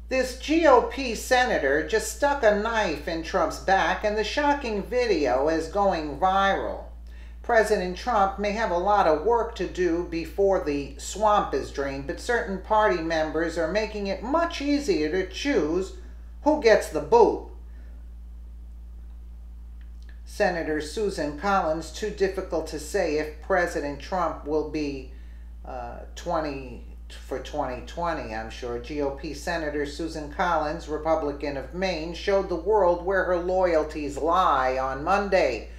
This GOP senator just stuck a knife in Trump's back, and the shocking video is going viral. President Trump may have a lot of work to do before the swamp is drained, but certain party members are making it much easier to choose who gets the boot. Senator Susan Collins, too difficult to say if President Trump will be 2020, I'm sure. GOP Senator Susan Collins, Republican of Maine, showed the world where her loyalties lie on Monday,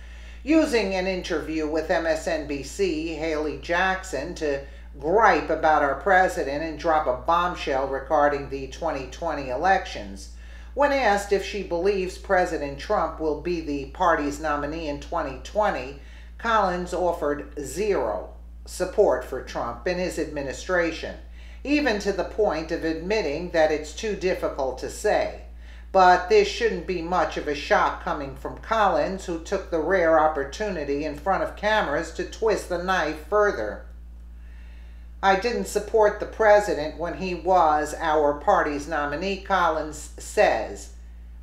using an interview with MSNBC Haley Jackson to gripe about our president and drop a bombshell regarding the 2020 elections. When asked if she believes President Trump will be the party's nominee in 2020, Collins offered zero support for Trump and his administration, even to the point of admitting that it's too difficult to say. But this shouldn't be much of a shock coming from Collins, who took the rare opportunity in front of cameras to twist the knife further. I didn't support the president when he was our party's nominee, Collins says.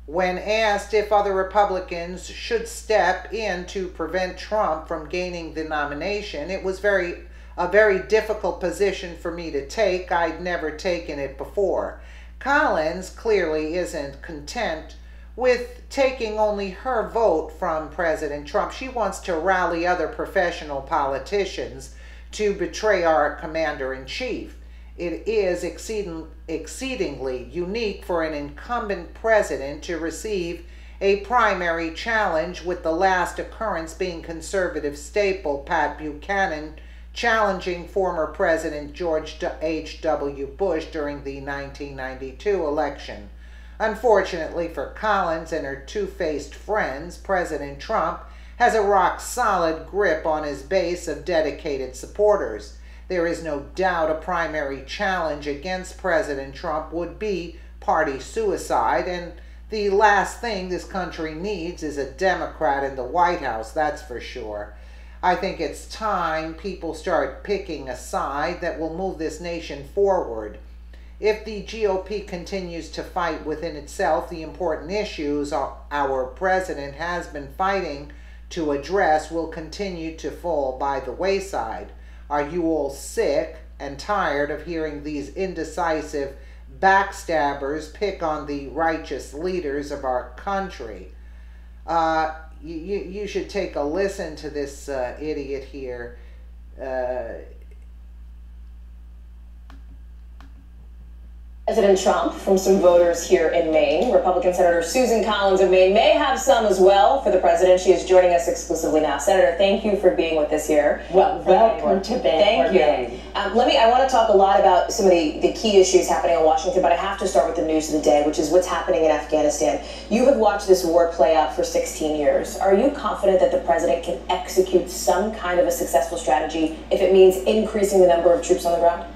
When asked if other Republicans should step in to prevent Trump from gaining the nomination, it was a very difficult position for me to take. I'd never taken it before. Collins clearly isn't content with taking only her vote from President Trump. She wants to rally other professional politicians to betray our commander-in-chief. It is exceedingly unique for an incumbent president to receive a primary challenge, with the last occurrence being conservative staple Pat Buchanan challenging former President George H.W. Bush during the 1992 election. Unfortunately for Collins and her two-faced friends, President Trump has a rock-solid grip on his base of dedicated supporters. There is no doubt a primary challenge against President Trump would be party suicide, and the last thing this country needs is a Democrat in the White House, that's for sure. I think it's time people start picking a side that will move this nation forward. If the GOP continues to fight within itself the important issues our president has been fighting to address will continue to fall by the wayside. Are you all sick and tired of hearing these indecisive backstabbers pick on the righteous leaders of our country? You should take a listen to this idiot here. President Trump from some voters here in Maine. Republican Senator Susan Collins of Maine may have some as well for the president. She is joining us exclusively now. Senator, thank you for being with us here. Well, welcome to Maine. Thank you. I want to talk a lot about some of the key issues happening in Washington, but I have to start with the news of the day, which is what's happening in Afghanistan. You have watched this war play out for 16 years. Are you confident that the president can execute some kind of a successful strategy if it means increasing the number of troops on the ground?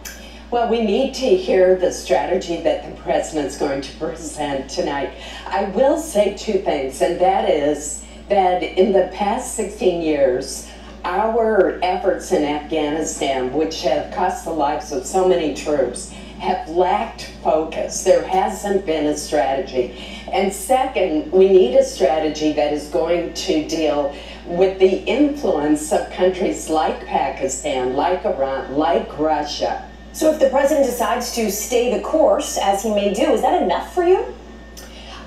Well, we need to hear the strategy that the president's going to present tonight. I will say two things, and that is that in the past 16 years, our efforts in Afghanistan, which have cost the lives of so many troops, have lacked focus. There hasn't been a strategy. And second, we need a strategy that is going to deal with the influence of countries like Pakistan, like Iran, like Russia. So if the president decides to stay the course, as he may do, is that enough for you?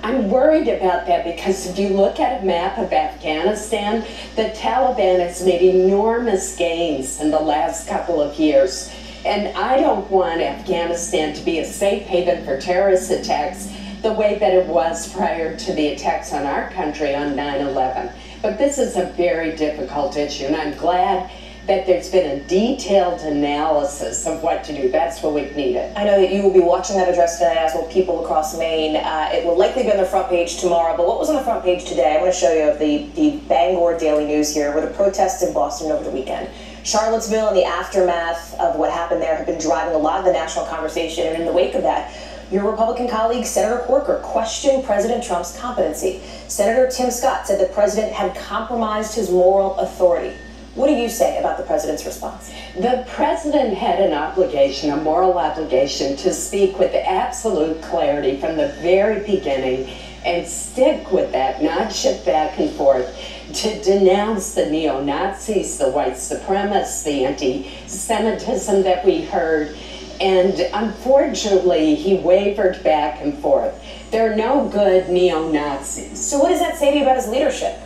I'm worried about that because if you look at a map of Afghanistan, the Taliban has made enormous gains in the last couple of years. And I don't want Afghanistan to be a safe haven for terrorist attacks the way that it was prior to the attacks on our country on 9/11. But this is a very difficult issue, and I'm glad that there's been a detailed analysis of what to do. That's what we've needed. I know that you will be watching that address today, as will people across Maine. It will likely be on the front page tomorrow, but what was on the front page today? I want to show you the Bangor Daily News here, where the protests in Boston over the weekend. Charlottesville and the aftermath of what happened there have been driving a lot of the national conversation, and in the wake of that, your Republican colleague, Senator Corker, questioned President Trump's competency. Senator Tim Scott said the president had compromised his moral authority. What do you say about the president's response? The president had an obligation, a moral obligation, to speak with absolute clarity from the very beginning and stick with that, not shift back and forth, to denounce the neo-Nazis, the white supremacists, the anti-Semitism that we heard. And unfortunately, he wavered back and forth. There are no good neo-Nazis. So what does that say to you about his leadership?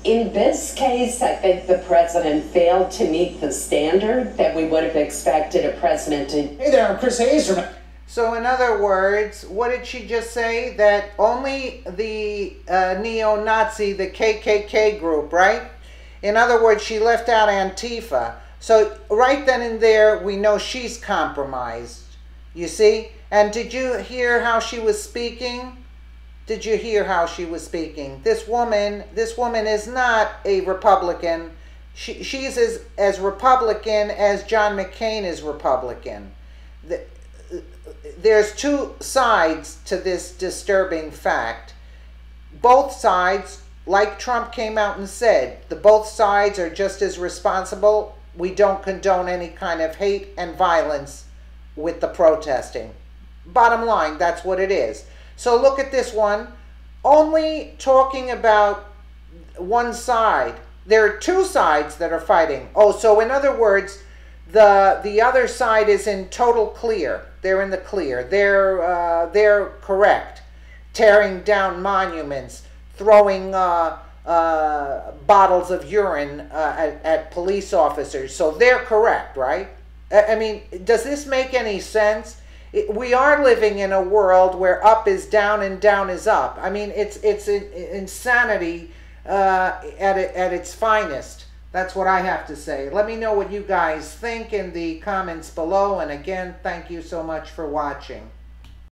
In this case, I think the president failed to meet the standard that we would have expected a president to. Hey there, I'm Chris Hayes from. So in other words, what did she just say? That only the neo-Nazi, the KKK group, right? In other words, she left out Antifa. So right then and there, we know she's compromised, you see? And did you hear how she was speaking? Did you hear how she was speaking? This woman is not a Republican. She's as Republican as John McCain is Republican. There's two sides to this disturbing fact. Both sides, like Trump came out and said, both sides are just as responsible. We don't condone any kind of hate and violence with the protesting. Bottom line, that's what it is. So look at this one, only talking about one side. There are two sides that are fighting. Oh, so in other words, the other side is in total clear. They're in the clear. They're correct. Tearing down monuments, throwing bottles of urine at police officers. So they're correct, right? I mean, does this make any sense? We are living in a world where up is down and down is up. I mean, it's insanity at its finest. That's what I have to say. Let me know what you guys think in the comments below. And again, thank you so much for watching.